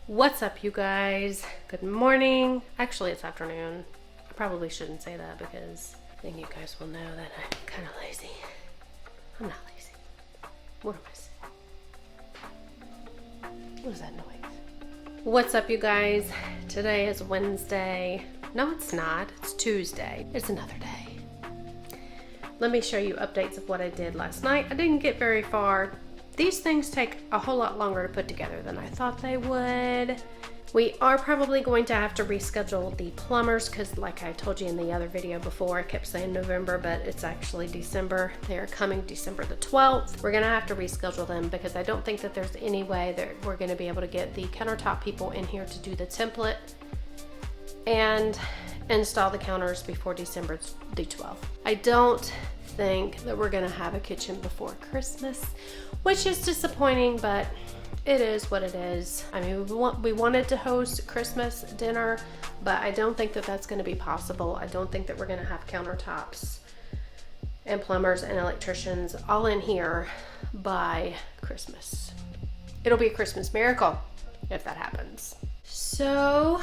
What's up, you guys? Good morning. Actually, it's afternoon. I probably shouldn't say that because I think you guys will know that I'm kind of lazy. I'm not lazy. What am I saying? What is that noise? What's up, you guys? Today is Wednesday. No, it's not. It's Tuesday. It's another day. Let me show you updates of what I did last night. I didn't get very far. These things take a whole lot longer to put together than I thought they would. We are probably going to have to reschedule the plumbers because, like I told you in the other video before, I kept saying November, but it's actually December. They are coming December the 12th. We're gonna have to reschedule them because I don't think that there's any way that we're gonna be able to get the countertop people in here to do the template and install the counters before December the 12th. I don't think that we're gonna have a kitchen before Christmas, which is disappointing, but it is what it is. I mean, we wanted to host Christmas dinner, but I don't think that that's going to be possible. I don't think that we're going to have countertops and plumbers and electricians all in here by Christmas. It'll be a Christmas miracle if that happens. So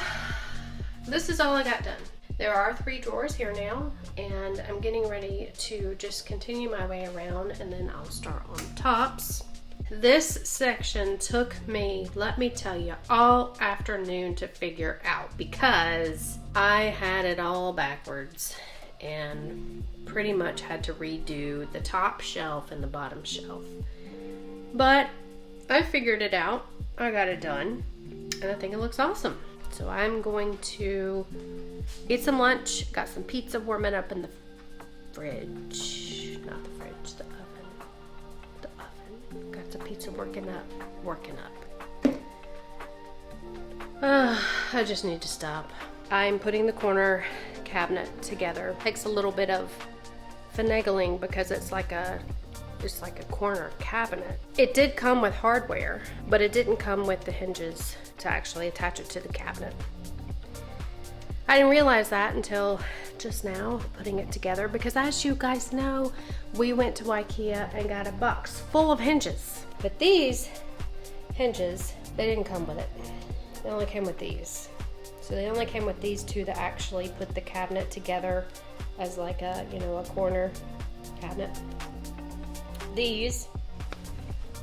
this is all I got done. There are 3 drawers here now, and I'm getting ready to just continue my way around, and then I'll start on tops. This section took me, let me tell you, all afternoon to figure out because I had it all backwards and pretty much had to redo the top shelf and the bottom shelf. But I figured it out. I got it done, and I think it looks awesome. So I'm going to eat some lunch. Got some pizza warming up in the fridge. Not the fridge, the oven. The oven. Got the pizza working up. I just need to stop. I'm putting the corner cabinet together. Takes a little bit of finagling because it's like a corner cabinet. It did come with hardware, but it didn't come with the hinges to actually attach it to the cabinet. I didn't realize that until just now, putting it together, because as you guys know, we went to IKEA and got a box full of hinges. But these hinges, they didn't come with it. They only came with these. So they only came with these 2 to actually put the cabinet together as like a, a corner cabinet. These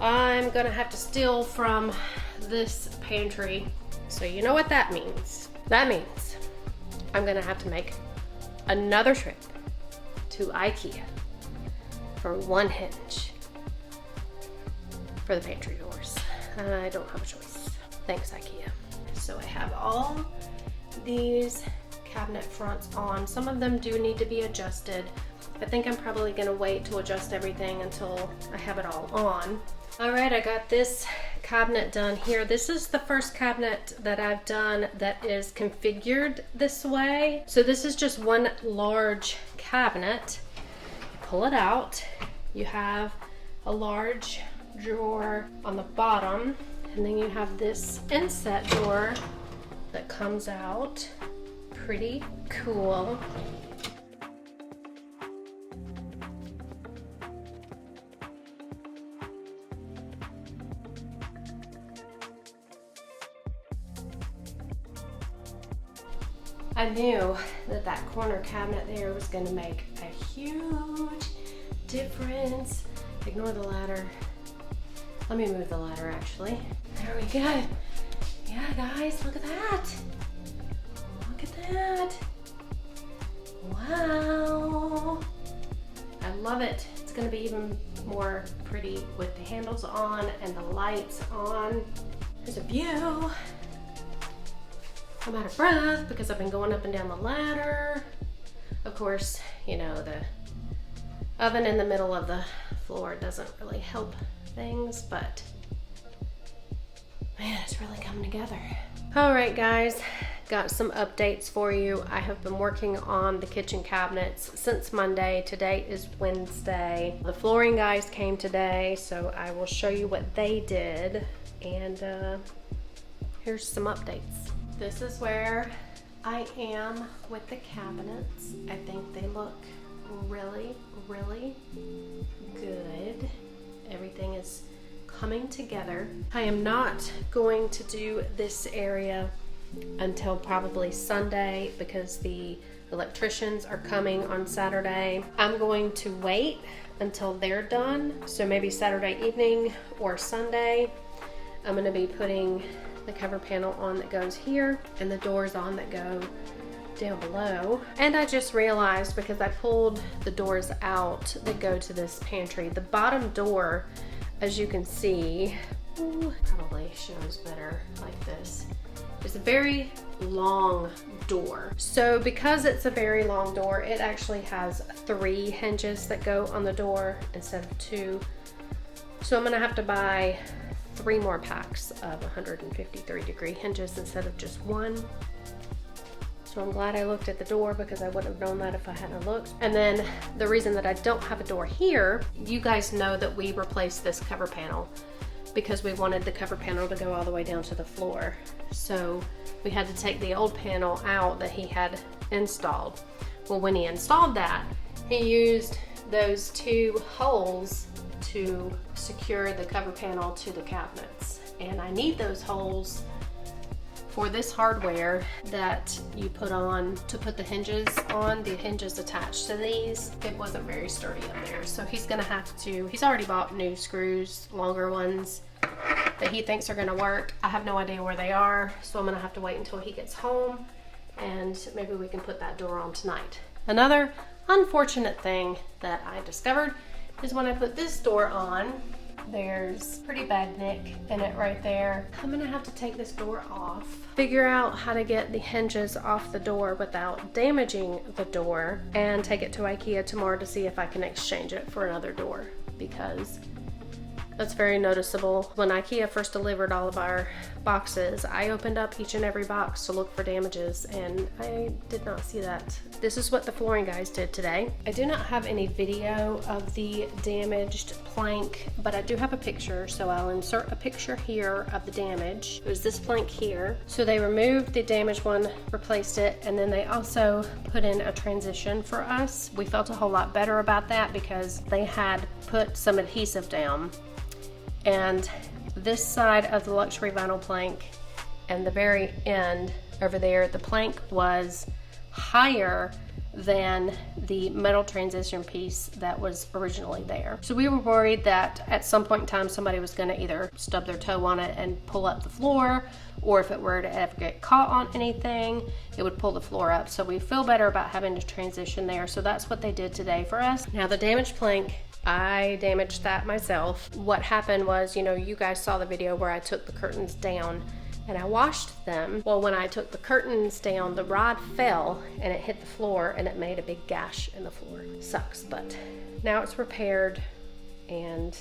I'm gonna have to steal from this pantry. So you know what that means. That means I'm gonna have to make another trip to IKEA for 1 hinge for the pantry doors. I don't have a choice. Thanks, IKEA. So I have all these cabinet fronts on. Some of them do need to be adjusted. I think I'm probably gonna wait to adjust everything until I have it all on. All right, I got this cabinet done here. This is the first cabinet that I've done that is configured this way. So this is just one large cabinet. You pull it out. You have a large drawer on the bottom, and then you have this inset drawer that comes out. Pretty cool. I knew that that corner cabinet there was going to make a huge difference. Ignore the ladder. Let me move the ladder actually. There we go. Yeah, guys, look at that. Look at that. Wow. I love it. It's going to be even more pretty with the handles on and the lights on. There's a view. I'm out of breath because I've been going up and down the ladder. Of course, the oven in the middle of the floor doesn't really help things, but man, it's really coming together. All right, guys, got some updates for you. I have been working on the kitchen cabinets since Monday. Today is Wednesday. The flooring guys came today, so I will show you what they did, and here's some updates. This is where I am with the cabinets. I think they look really, really good. Everything is coming together. I am not going to do this area until probably Sunday because the electricians are coming on Saturday. I'm going to wait until they're done, so maybe Saturday evening or Sunday. I'm going to be putting the cover panel on that goes here and the doors on that go down below. And I just realized, because I pulled the doors out that go to this pantry, the bottom door, as you can see, probably shows better like this, is a very long door. So because it's a very long door, it actually has 3 hinges that go on the door instead of 2. So I'm gonna have to buy 3 more packs of 153-degree hinges instead of just 1. So I'm glad I looked at the door, because I wouldn't have known that if I hadn't looked. And then the reason that I don't have a door here, you guys know that we replaced this cover panel because we wanted the cover panel to go all the way down to the floor. So we had to take the old panel out that he had installed. Well, when he installed that, he used those 2 holes to secure the cover panel to the cabinets. And I need those holes for this hardware that you put on to put the hinges on. The hinges attached to these, it wasn't very sturdy in there. So he's gonna have to, he's already bought new screws, longer ones that he thinks are gonna work. I have no idea where they are, so I'm gonna have to wait until he gets home and maybe we can put that door on tonight. Another unfortunate thing that I discovered is when I put this door on, there's pretty bad nick in it right there. I'm gonna have to take this door off, figure out how to get the hinges off the door without damaging the door, and take it to IKEA tomorrow to see if I can exchange it for another door, because that's very noticeable. When IKEA first delivered all of our boxes, I opened up each and every box to look for damages, and I did not see that. This is what the flooring guys did today. I do not have any video of the damaged plank, but I do have a picture, so I'll insert a picture here of the damage. It was this plank here. So they removed the damaged one, replaced it, and then they also put in a transition for us. We felt a whole lot better about that because they had put some adhesive down. And this side of the luxury vinyl plank and the very end over there, the plank was higher than the metal transition piece that was originally there. So we were worried that at some point in time somebody was going to either stub their toe on it and pull up the floor, or if it were to ever get caught on anything, it would pull the floor up. So we feel better about having to transition there. So that's what they did today for us. Now the damaged plank, I damaged that myself. What happened was, you know, you guys saw the video where I took the curtains down and I washed them. Well, when I took the curtains down, the rod fell and it hit the floor and it made a big gash in the floor. Sucks, but now it's repaired and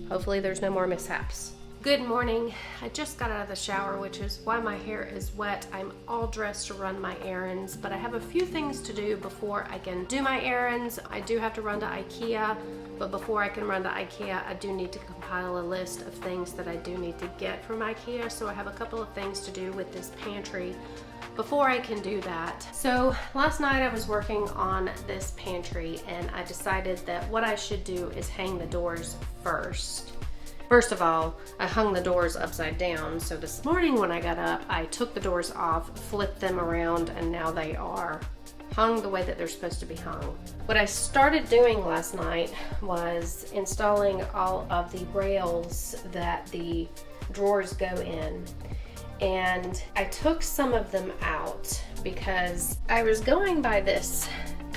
hopefully there's no more mishaps. Good morning. I just got out of the shower, which is why my hair is wet. I'm all dressed to run my errands, but I have a few things to do before I can do my errands. I do have to run to IKEA, but before I can run to IKEA, I do need to compile a list of things that I do need to get from IKEA. So I have a couple of things to do with this pantry before I can do that. So last night I was working on this pantry and I decided that what I should do is hang the doors first. First of all, I hung the doors upside down. So this morning when I got up, I took the doors off, flipped them around, and now they are hung the way that they're supposed to be hung. What I started doing last night was installing all of the rails that the drawers go in. And I took some of them out because I was going by this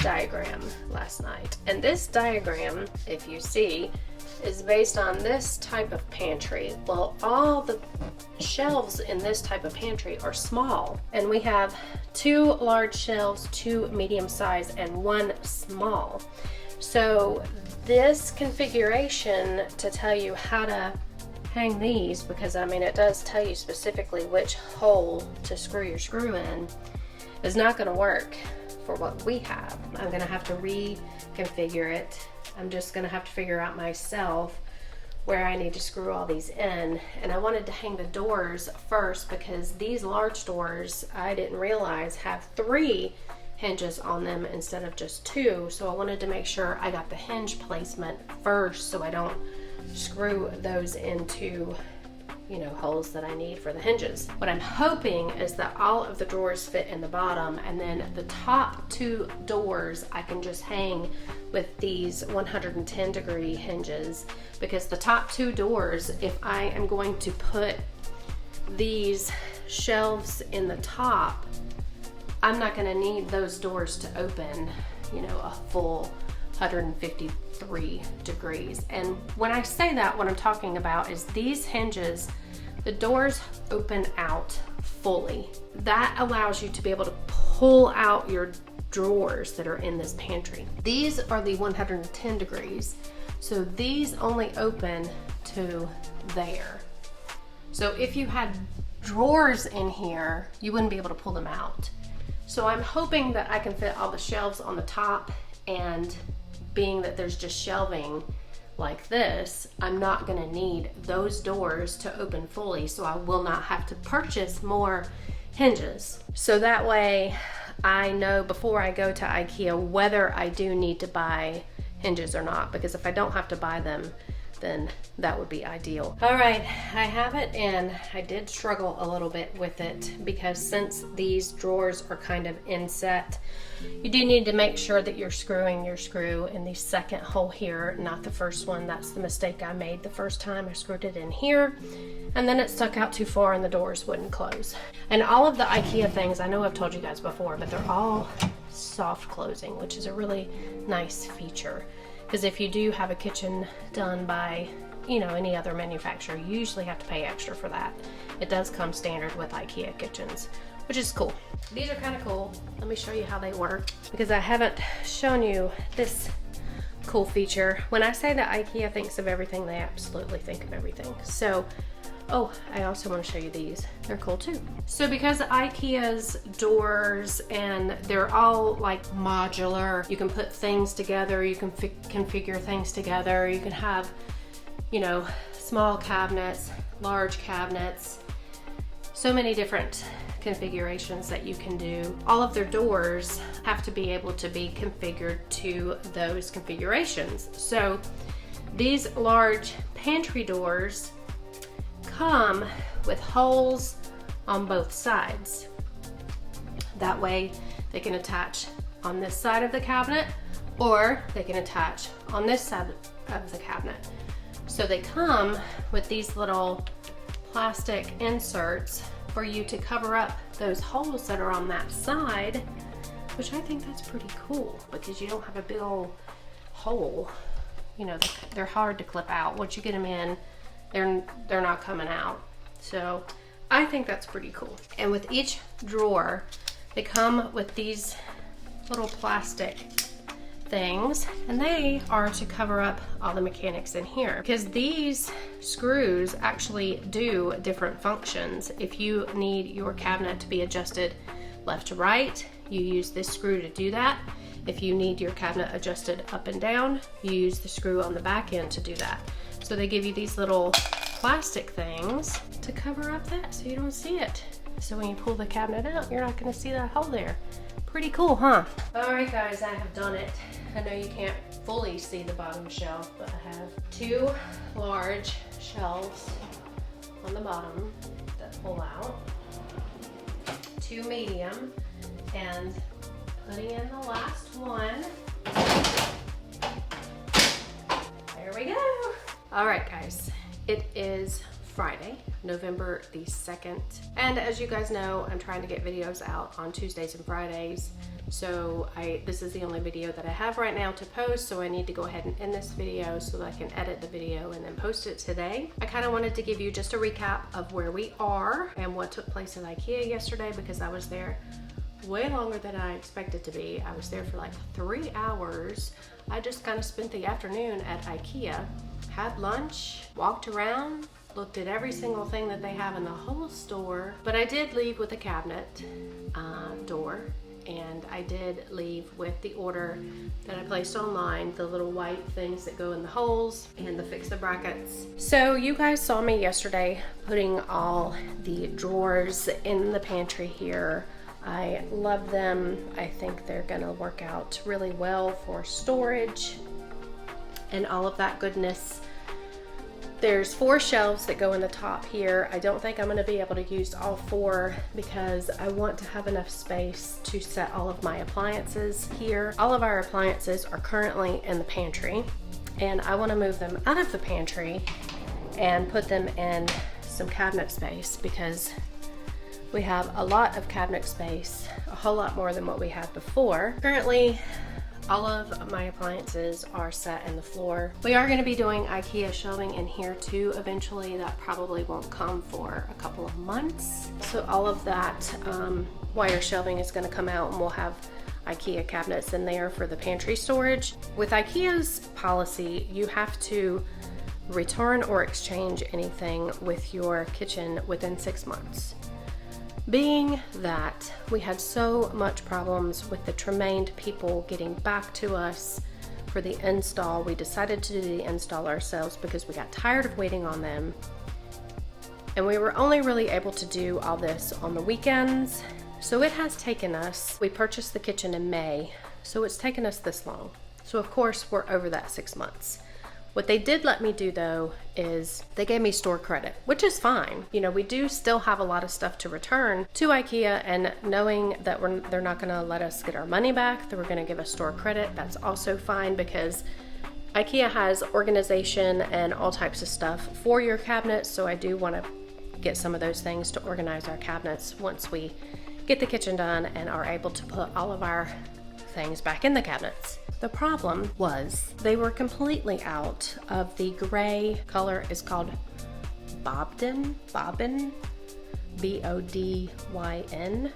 diagram last night. And this diagram, if you see, is based on this type of pantry. Well, all the shelves in this type of pantry are small, and we have 2 large shelves, 2 medium size, and 1 small. So this configuration, to tell you how to hang these, because I mean it does tell you specifically which hole to screw your screw in, is not going to work for what we have. I'm going to have to reconfigure it. I'm just gonna have to figure out myself where I need to screw all these in. And I wanted to hang the doors first because these large doors, I didn't realize, have 3 hinges on them instead of just 2. So I wanted to make sure I got the hinge placement first so I don't screw those into, you know, holes that I need for the hinges. What I'm hoping is that all of the drawers fit in the bottom, and then the top 2 doors I can just hang with these 110-degree hinges, because the top 2 doors, if I am going to put these shelves in the top, I'm not going to need those doors to open, you know, a full 153 degrees. And when I say that, what I'm talking about is these hinges, the doors open out fully. That allows you to be able to pull out your drawers that are in this pantry. These are the 110 degrees, so these only open to there. So if you had drawers in here, you wouldn't be able to pull them out. So I'm hoping that I can fit all the shelves on the top, and being that there's just shelving like this, I'm not gonna need those doors to open fully, so I will not have to purchase more hinges. So that way I know before I go to IKEA whether I do need to buy hinges or not, because if I don't have to buy them, then that would be ideal. All right, I have it, and I did struggle a little bit with it because since these drawers are kind of inset, you do need to make sure that you're screwing your screw in the second hole here, not the first one. That's the mistake I made the first time. I screwed it in here, and then it stuck out too far and the doors wouldn't close. And all of the IKEA things, I know I've told you guys before, but they're all soft closing, which is a really nice feature. Because if you do have a kitchen done by, you know, any other manufacturer, you usually have to pay extra for that. It does come standard with IKEA kitchens, which is cool. These are kind of cool. Let me show you how they work, because I haven't shown you this cool feature. When I say that IKEA thinks of everything, they absolutely think of everything. So, oh, I also want to show you these. They're cool too. So because IKEA's doors, and they're all like modular, you can put things together, you can configure things together, you can have, you know, small cabinets, large cabinets, so many different configurations that you can do. All of their doors have to be able to be configured to those configurations. So these large pantry doors come with holes on both sides. That way they can attach on this side of the cabinet, or they can attach on this side of the cabinet. So they come with these little plastic inserts for you to cover up those holes that are on that side, which I think that's pretty cool, because you don't have a big old hole. You know, they're hard to clip out. Once you get them in, they're not coming out. So I think that's pretty cool. And with each drawer, they come with these little plastic things, and they are to cover up all the mechanics in here, because these screws actually do different functions. If you need your cabinet to be adjusted left to right, you use this screw to do that. If you need your cabinet adjusted up and down, you use the screw on the back end to do that. So they give you these little plastic things to cover up that so you don't see it. So when you pull the cabinet out, you're not going to see that hole there. Pretty cool, huh? All right, guys, I have done it. I know you can't fully see the bottom shelf, but I have 2 large shelves on the bottom that pull out, 2 medium, and putting in the last one. There we go. All right, guys, it is Friday, November the 2nd. And as you guys know, I'm trying to get videos out on Tuesdays and Fridays. So this is the only video that I have right now to post, so I need to go ahead and end this video so that I can edit the video and then post it today. I kind of wanted to give you just a recap of where we are and what took place at IKEA yesterday, because I was there way longer than I expected to be. I was there for like 3 hours. I just kind of spent the afternoon at IKEA, had lunch, walked around, looked at every single thing that they have in the whole store. But I did leave with a cabinet door, and I did leave with the order that I placed online, the little white things that go in the holes and the fix the brackets. So you guys saw me yesterday putting all the drawers in the pantry here. I love them. I think they're gonna work out really well for storage and all of that goodness. There's 4 shelves that go in the top here. I don't think I'm going to be able to use all 4 because I want to have enough space to set all of my appliances here. All of our appliances are currently in the pantry, and I want to move them out of the pantry and put them in some cabinet space because we have a lot of cabinet space, a whole lot more than what we had before. Currently, all of my appliances are set in the floor. We are going to be doing IKEA shelving in here too eventually. That probably won't come for a couple of months. So all of that wire shelving is going to come out, and we'll have IKEA cabinets in there for the pantry storage. With IKEA's policy, you have to return or exchange anything with your kitchen within 6 months. Being that we had so much problems with the Tremaine people getting back to us for the install, we decided to do the install ourselves because we got tired of waiting on them. And we were only really able to do all this on the weekends. So it has taken us, we purchased the kitchen in May, so it's taken us this long. So of course we're over that 6 months. What they did let me do though is they gave me store credit, which is fine. You know, we do still have a lot of stuff to return to IKEA, and knowing that they're not gonna let us get our money back, that we're gonna give us store credit, that's also fine because IKEA has organization and all types of stuff for your cabinets. So I do wanna get some of those things to organize our cabinets once we get the kitchen done and are able to put all of our things back in the cabinets. The problem was they were completely out of the gray color. Is called Bobbin, B-O-D-Y-N.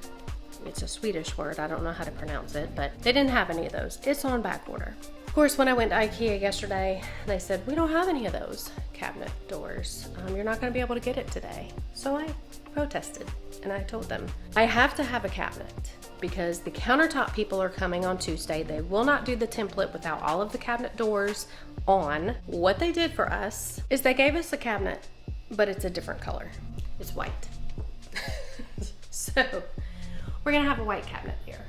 It's a Swedish word, I don't know how to pronounce it, but they didn't have any of those. It's on back order. Of course, when I went to IKEA yesterday, they said, we don't have any of those cabinet doors. You're not gonna be able to get it today. So I protested and I told them, I have to have a cabinet because the countertop people are coming on Tuesday. They will not do the template without all of the cabinet doors on. What they did for us is they gave us a cabinet, but it's a different color. It's white. So we're gonna have a white cabinet here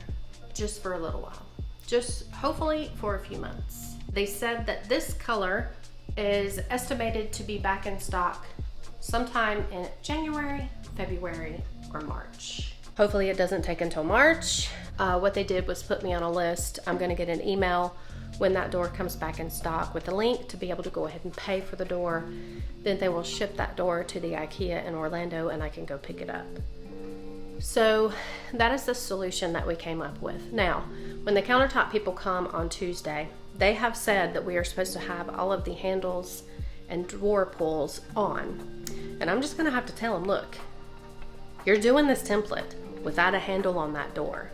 just for a little while, just hopefully for a few months. They said that this color is estimated to be back in stock sometime in January, February, or March. Hopefully it doesn't take until March. What they did was put me on a list. I'm gonna get an email when that door comes back in stock with a link to be able to go ahead and pay for the door. Then they will ship that door to the IKEA in Orlando and I can go pick it up. So that is the solution that we came up with. Now, when the countertop people come on Tuesday, they have said that we are supposed to have all of the handles and drawer pulls on. And I'm just gonna have to tell them, look, you're doing this template without a handle on that door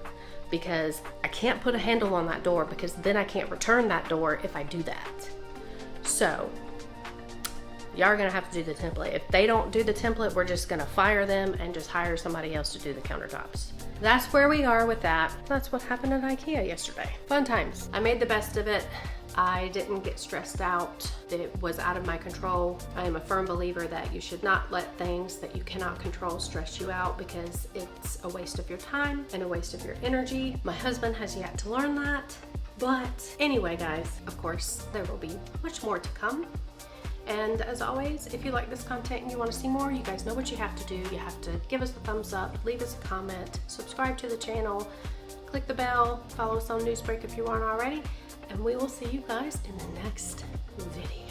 because I can't put a handle on that door because then I can't return that door if I do that. So y'all are gonna have to do the template. If they don't do the template, we're just gonna fire them and just hire somebody else to do the countertops. That's where we are with that. That's what happened at IKEA yesterday. Fun times. I made the best of it. I didn't get stressed out. It was out of my control. I am a firm believer that you should not let things that you cannot control stress you out because it's a waste of your time and a waste of your energy. My husband has yet to learn that. But anyway, guys, of course, there will be much more to come. And as always, if you like this content and you want to see more, you guys know what you have to do. You have to give us a thumbs up, leave us a comment, subscribe to the channel, click the bell, follow us on Newsbreak if you aren't already, and we will see you guys in the next video.